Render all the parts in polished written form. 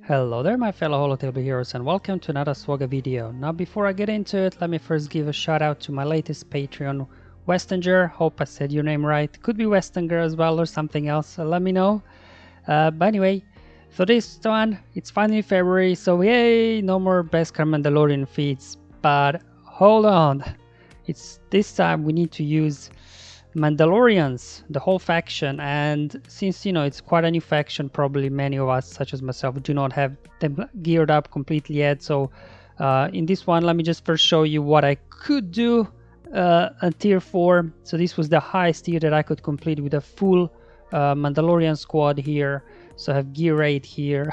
Hello there my fellow Holotable heroes and welcome to another SWGOH video. Now before I get into it, let me first give a shout out to my latest Patreon, Westanger. Hope I said your name right. Could be Westanger as well or something else, so let me know. But anyway, for this one, it's finally February, so yay, no more Beskar Mandalorian feats. But hold on, it's this time we need to use Mandalorians, the whole faction, and since it's quite a new faction, probably many of us, such as myself, do not have them geared up completely yet. So in this one, let me just first show you what I could do at tier 4. So this was the highest tier that I could complete with a full Mandalorian squad here. So I have gear 8 here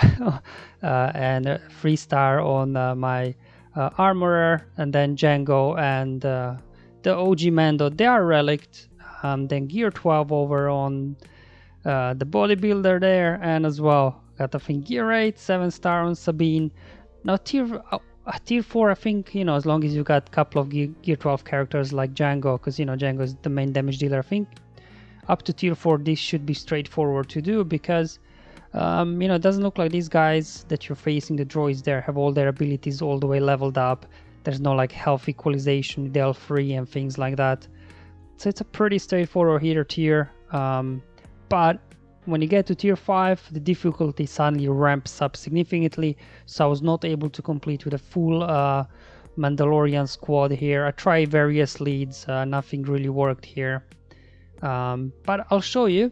and a 3-star on my armorer, and then Django and the OG Mando, they are relict. Then gear 12 over on the bodybuilder there, and as well got I think gear 8, 7-star on Sabine. Now tier 4, I think, as long as you got a couple of gear 12 characters like Django, because Django is the main damage dealer, I think up to tier 4 this should be straightforward to do, because it doesn't look like these guys that you're facing, the droids there, have all their abilities all the way leveled up. There's no like health equalization with L3 and things like that. So it's a pretty straightforward hero tier, but when you get to tier 5, the difficulty suddenly ramps up significantly. So I was not able to complete with a full Mandalorian squad here. I tried various leads, nothing really worked here. But I'll show you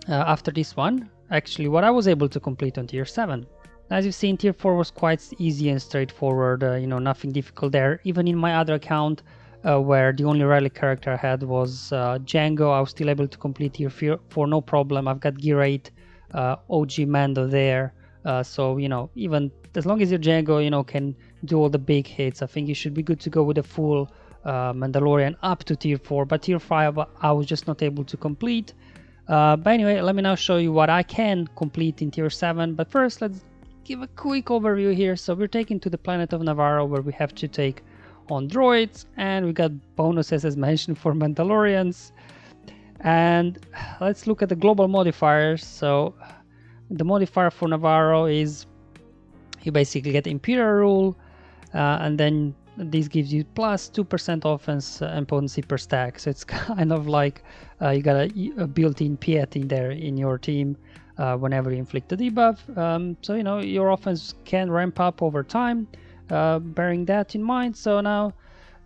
after this one actually what I was able to complete on tier 7. As you've seen, tier 4 was quite easy and straightforward, nothing difficult there. Even in my other account, where the only relic character I had was Django, I was still able to complete tier 4 no problem. I've got gear 8 OG Mando there, so even as long as your Django can do all the big hits, I think you should be good to go with a full Mandalorian up to tier 4. But tier 5 I was just not able to complete. But anyway, let me now show you what I can complete in tier 7. But first, let's give a quick overview here. So we're taken to the planet of Nevarro, where we have to take on droids, and we got bonuses as mentioned for Mandalorians. And let's look at the global modifiers. So the modifier for Nevarro is you basically get Imperial Rule, and then this gives you plus 2% offense and potency per stack. So it's kind of like you got a built-in Piet in there in your team whenever you inflict a debuff. So your offense can ramp up over time, bearing that in mind. So now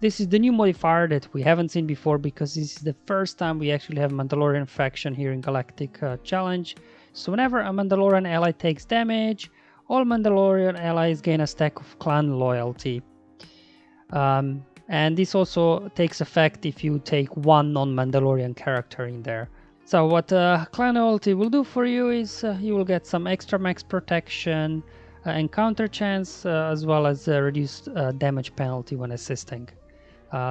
this is the new modifier that we haven't seen before, because this is the first time we actually have Mandalorian faction here in Galactic challenge. So whenever a Mandalorian ally takes damage, all Mandalorian allies gain a stack of clan loyalty. And this also takes effect if you take one non-Mandalorian character in there. So what clan loyalty will do for you is you will get some extra max protection, encounter chance, as well as reduced damage penalty when assisting.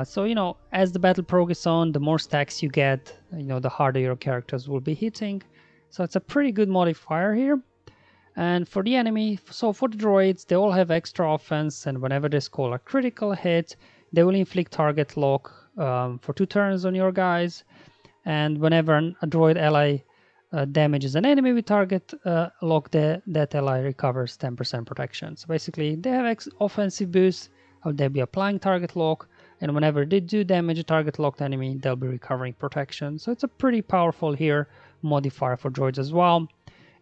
So as the battle progresses on, the more stacks you get, the harder your characters will be hitting. So it's a pretty good modifier here. And for the enemy, so for the droids, they all have extra offense, and whenever they score a critical hit, they will inflict target lock for 2 turns on your guys. And whenever a droid ally damages an enemy with target lock, that ally recovers 10% protection. So basically, they have offensive boost, they'll be applying target lock, and whenever they do damage a target locked enemy, they'll be recovering protection. So it's a pretty powerful here modifier for droids as well.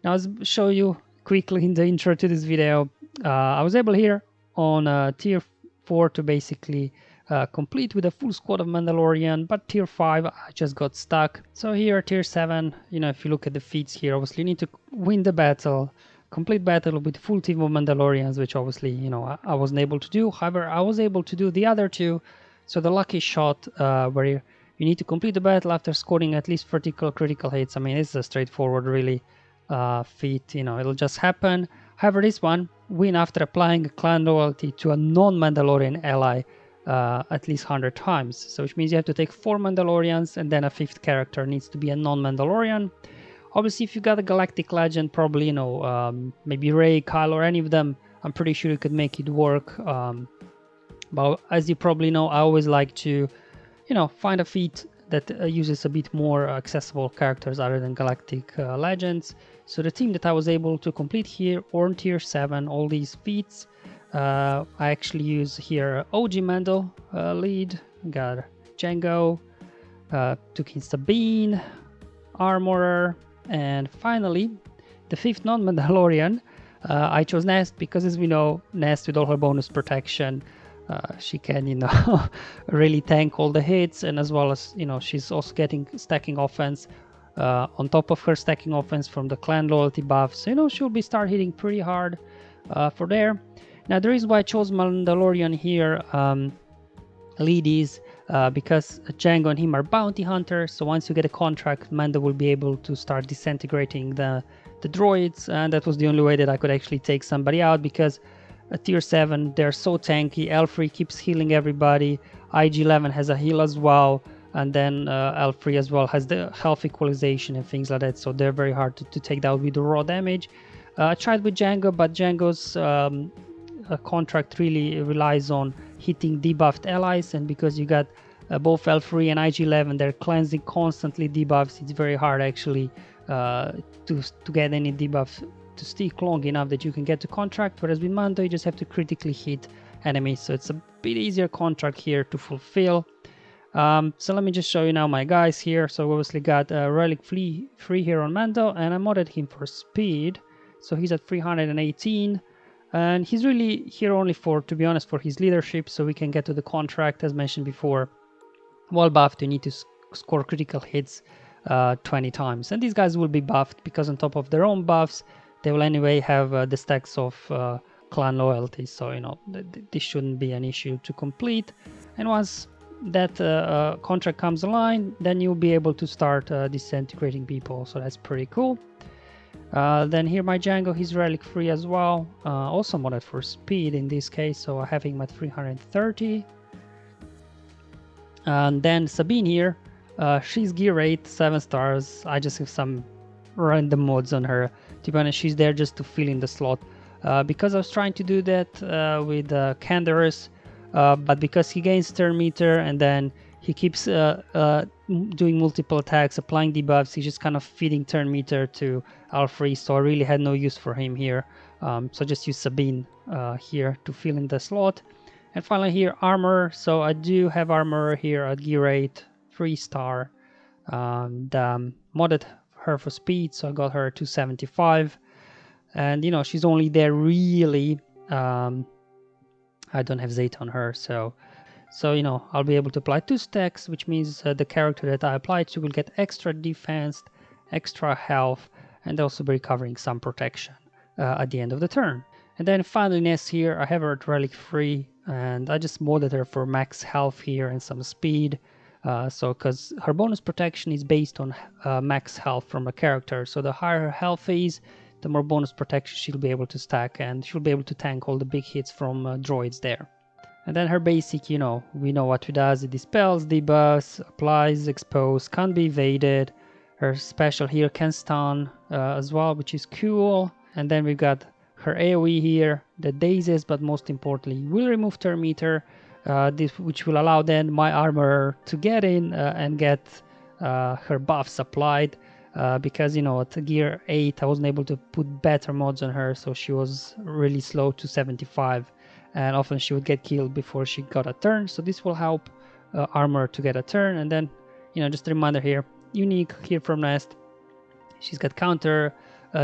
Now I'll show you quickly in the intro to this video. I was able here on tier 4 to basically complete with a full squad of Mandalorian, but tier 5 I just got stuck. So here tier 7, if you look at the feats here, obviously you need to win the battle, complete battle with full team of Mandalorians, which obviously I wasn't able to do. However, I was able to do the other 2. So the lucky shot, where you need to complete the battle after scoring at least vertical critical hits. I mean, it's a straightforward really feat, it'll just happen. However, this one, win after applying a clan loyalty to a non-Mandalorian ally at least 100 times. So which means you have to take 4 Mandalorians, and then a 5th character needs to be a non-Mandalorian. Obviously, if you got a Galactic Legend, probably, maybe Rey, Kyle, or any of them, I'm pretty sure you could make it work. But as you probably know, I always like to, find a feat that uses a bit more accessible characters other than Galactic Legends. So the team that I was able to complete here, Orn tier 7, all these feats, I actually use here OG Mando lead, got Django, took in Sabine, Armorer, and finally the 5th non-Mandalorian. I chose Nest because, as we know, Nest with all her bonus protection, she can, you know, really tank all the hits, and as well as, you know, she's also getting stacking offense on top of her stacking offense from the clan loyalty buff. So, you know, she'll be start hitting pretty hard for there. Now, the reason why I chose Mandalorian here, lead is because Django and him are bounty hunters. So once you get a contract, Mando will be able to start disintegrating the droids, and that was the only way that I could actually take somebody out, because at tier 7 they're so tanky. L3 keeps healing everybody, IG-11 has a heal as well, and then L3 as well has the health equalization and things like that, so they're very hard to take down with the raw damage. I tried with Django, but Django's contract really relies on hitting debuffed allies, and because you got both L3 and IG-11, they're cleansing constantly debuffs, it's very hard actually to get any debuff to stick long enough that you can get to contract. Whereas with Mando, you just have to critically hit enemies, so it's a bit easier contract here to fulfill. So let me just show you now my guys here. So we obviously got Relic free here on Mando, and I modded him for speed, so he's at 318, and he's really here only for, to be honest, for his leadership, so we can get to the contract. As mentioned before, while buffed you need to score critical hits 20 times, and these guys will be buffed because on top of their own buffs they will anyway have the stacks of clan loyalty, so you know this shouldn't be an issue to complete. And once that contract comes online, then you'll be able to start disintegrating people, so that's pretty cool. Then here my Django, he's relic free as well, also modded for speed in this case, so I have him at 330. And then Sabine here, she's gear 8, 7 stars. I just have some random mods on her. To be honest, she's there just to fill in the slot, because I was trying to do that with Canderous, but because he gains turn meter and then he keeps doing multiple attacks, applying debuffs, he's just kind of feeding turn meter to L3, so I really had no use for him here. So just use Sabine here to fill in the slot. And finally here, Armor. So I do have Armor here at gear 8, 3-star, and modded her for speed, so I got her 275. And you know, she's only there really, I don't have Zeta on her, so you know, I'll be able to apply 2 stacks, which means the character that I applied to will get extra defense, extra health, and also be recovering some protection at the end of the turn. And then finally Ness here, I have her at relic free, and I just modded her for max health here and some speed. So because her bonus protection is based on max health from a character, so the higher her health is, the more bonus protection she'll be able to stack, and she'll be able to tank all the big hits from droids there. And then her basic, you know, we know what it does. It dispels, debuffs, applies, expose, can't be evaded. Her special here can stun as well, which is cool. And then we've got her AoE here that dazes, but most importantly will remove turn meter, which will allow then my armor to get in and get her buffs applied, because you know at gear 8 I wasn't able to put better mods on her, so she was really slow to 75, and often she would get killed before she got a turn, so this will help armor to get a turn. And then, you know, just a reminder here, unique here from Nest, she's got counter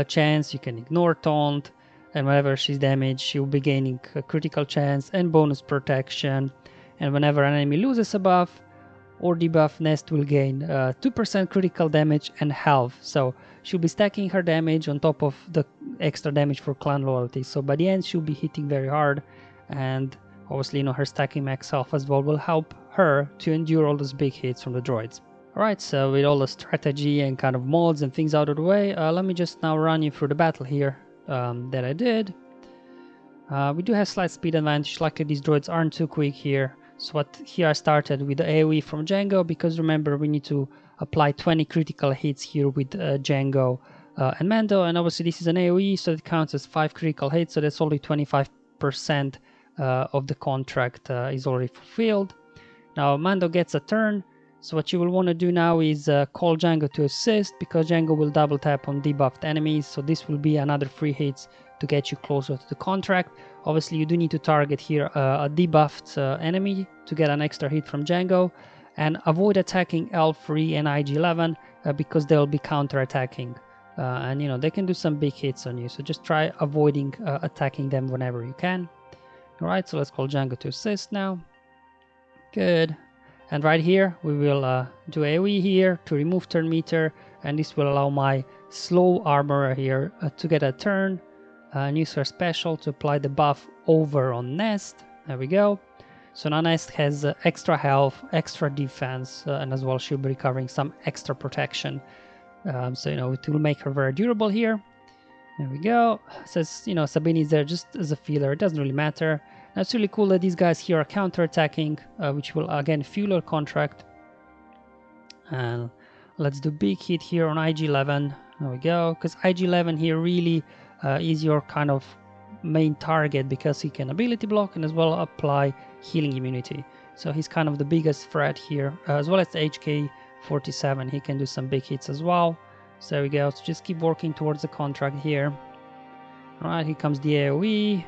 chance, you can ignore taunt, and whenever she's damaged she will be gaining a critical chance and bonus protection. And whenever an enemy loses a buff or debuff, Nest will gain 2% critical damage and health, so she'll be stacking her damage on top of the extra damage for clan loyalty, so by the end she'll be hitting very hard. And obviously, you know, her stacking max health as well will help her to endure all those big hits from the droids. Alright, so with all the strategy and kind of mods and things out of the way, let me just now run you through the battle here that I did. We do have slight speed advantage, luckily these droids aren't too quick here. So here I started with the AoE from Django, because remember we need to apply 20 critical hits here with Django and Mando, and obviously this is an AoE, so it counts as 5 critical hits, so that's only 25% of the contract is already fulfilled. Now Mando gets a turn, So what you will want to do now is call Django to assist, because Django will double tap on debuffed enemies. So this will be another free hits to get you closer to the contract. Obviously you do need to target here a debuffed enemy to get an extra hit from Django, and avoid attacking L3 and IG-11 because they'll be counter-attacking. And you know, they can do some big hits on you, so just try avoiding attacking them whenever you can. Alright, so let's call Django to assist now. Good. And right here we will do AoE here to remove turn meter, and this will allow my slow armorer here to get a turn and use her special to apply the buff over on Nest. There we go. So now Nest has extra health, extra defense, and as well she'll be recovering some extra protection. So you know, it will make her very durable here. There we go. Says, you know, Sabine is there just as a filler. It doesn't really matter. Now it's really cool that these guys here are counter-attacking, which will again fuel our contract. And let's do big hit here on IG-11. There we go. Because IG-11 here really is your kind of main target, because he can ability block and as well apply healing immunity. So he's kind of the biggest threat here, as well as the HK-47. He can do some big hits as well. So there we go. So just keep working towards the contract here. Alright, here comes the AoE.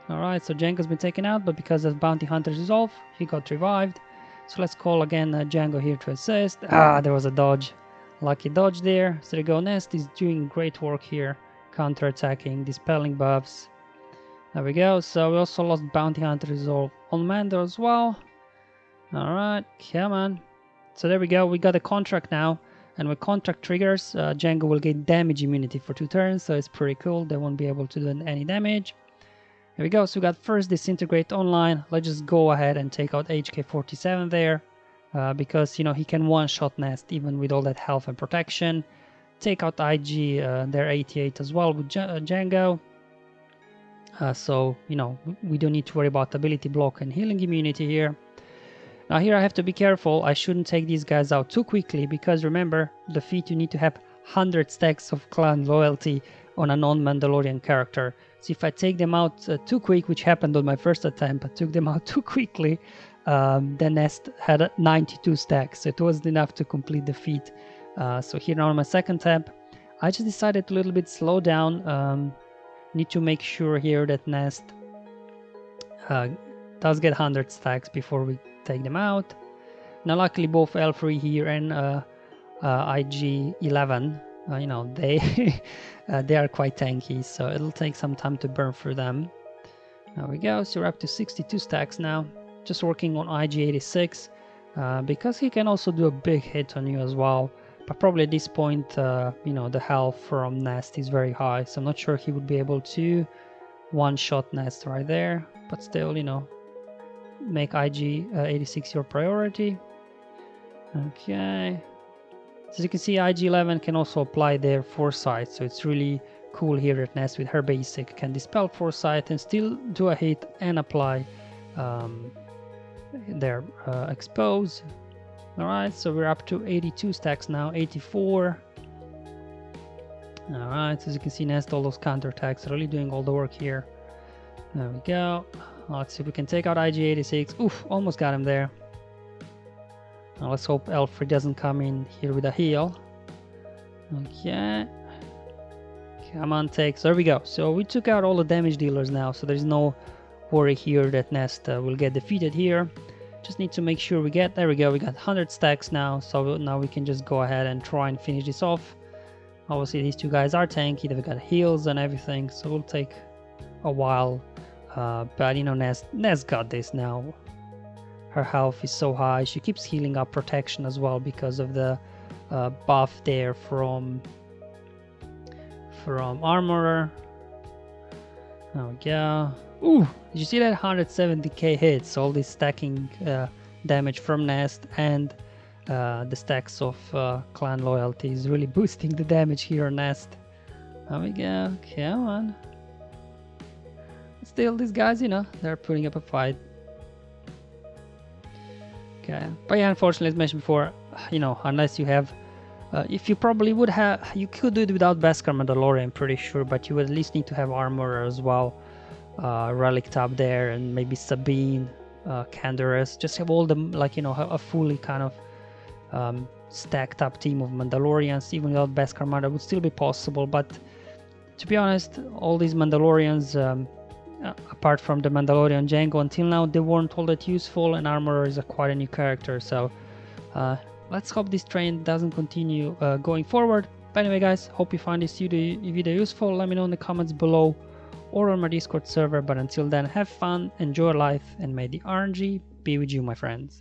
Alright, so Django's been taken out, but because of Bounty Hunter's resolve, he got revived. So let's call again Django here to assist. Ah, there was a dodge. Lucky dodge there. So there you go. Nest is doing great work here. Counter-attacking, dispelling buffs. There we go. So we also lost Bounty Hunter resolve on Mando as well. Alright, come on. So there we go. We got a contract now. And when contract triggers, Django will get damage immunity for 2 turns, so it's pretty cool. They won't be able to do any damage. Here we go. So we got first Disintegrate online. Let's just go ahead and take out HK-47 there, because you know he can one-shot Nest even with all that health and protection. Take out IG, their 88 as well with Django. So you know, we don't need to worry about ability block and healing immunity here. Now here I have to be careful. I shouldn't take these guys out too quickly, because remember, the feat you need to have 100 stacks of clan loyalty on a non-Mandalorian character. So if I take them out too quick, which happened on my first attempt, I took them out too quickly, the Nest had 92 stacks, so it wasn't enough to complete the feat. So here now on my second attempt, I just decided to a little bit slow down. Need to make sure here that Nest does get 100 stacks before we take them out. Now luckily both L3 here and IG-11, you know, they they are quite tanky, so it'll take some time to burn through them. There we go. So we're up to 62 stacks now. Just working on IG-86, because he can also do a big hit on you as well. But probably at this point, you know, the health from Nest is very high, so I'm not sure he would be able to one-shot Nest right there. But still, you know, make IG-86 your priority. Okay. As you can see, IG-11 can also apply their Foresight, so it's really cool here that Nest with her basic can dispel Foresight and still do a hit and apply their Expose. Alright, so we're up to 82 stacks now, 84. Alright, so as you can see, Nest, all those counterattacks are really doing all the work here. There we go. Let's see if we can take out IG-86. Oof, almost got him there. Now let's hope L3 doesn't come in here with a heal. Okay. Come on, take. So there we go. So we took out all the damage dealers now, so there's no worry here that Nest will get defeated here. Just need to make sure we get, there we go, we got 100 stacks now, so now we can just go ahead and try and finish this off. Obviously these two guys are tanky, they've got heals and everything, so it'll take a while. But you know, Nest got this now. Her health is so high, she keeps healing up protection as well because of the buff there from Armorer. There we go. Ooh, did you see that 170k hits? All this stacking damage from Nest and the stacks of clan loyalty is really boosting the damage here on Nest. There we go. Come on. Still, these guys, you know, they're putting up a fight. Okay, but yeah, unfortunately, as mentioned before, you know, unless you have, if you probably would have, you could do it without Beskar Mandalorian, I'm pretty sure, but you would at least need to have Armorer as well. Relic Tab there, and maybe Sabine, Canderous, just have all them, like, you know, a fully kind of stacked up team of Mandalorians. Even without Beskar Armada would still be possible, but to be honest, all these Mandalorians, apart from the Mandalorian Jango, until now they weren't all that useful, and Armorer is quite a new character, so let's hope this trend doesn't continue going forward. But anyway guys, hope you find this video useful. Let me know in the comments below or on my Discord server, but until then, have fun, enjoy life, and may the RNG be with you, my friends.